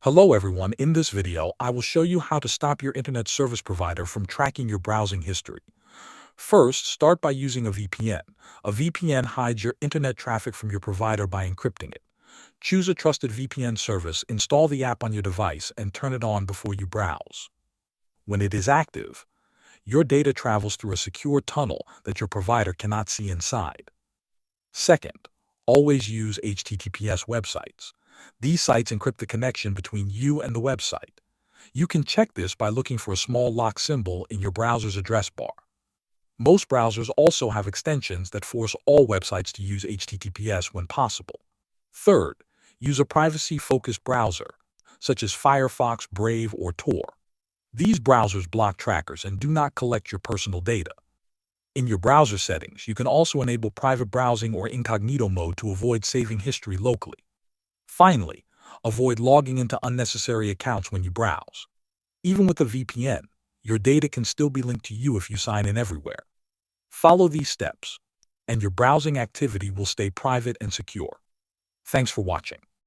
Hello everyone, in this video I will show you how to stop your internet service provider from tracking your browsing history. First, start by using a VPN. A VPN hides your internet traffic from your provider by encrypting it. Choose a trusted VPN service, install the app on your device, and turn it on before you browse. When it is active, your data travels through a secure tunnel that your provider cannot see inside. Second, always use HTTPS websites. These sites encrypt the connection between you and the website. You can check this by looking for a small lock symbol in your browser's address bar. Most browsers also have extensions that force all websites to use HTTPS when possible. Third, use a privacy-focused browser, such as Firefox, Brave, or Tor. These browsers block trackers and do not collect your personal data. In your browser settings, you can also enable private browsing or incognito mode to avoid saving history locally. Finally, avoid logging into unnecessary accounts when you browse. Even with a VPN, your data can still be linked to you if you sign in everywhere. Follow these steps, and your browsing activity will stay private and secure. Thanks for watching.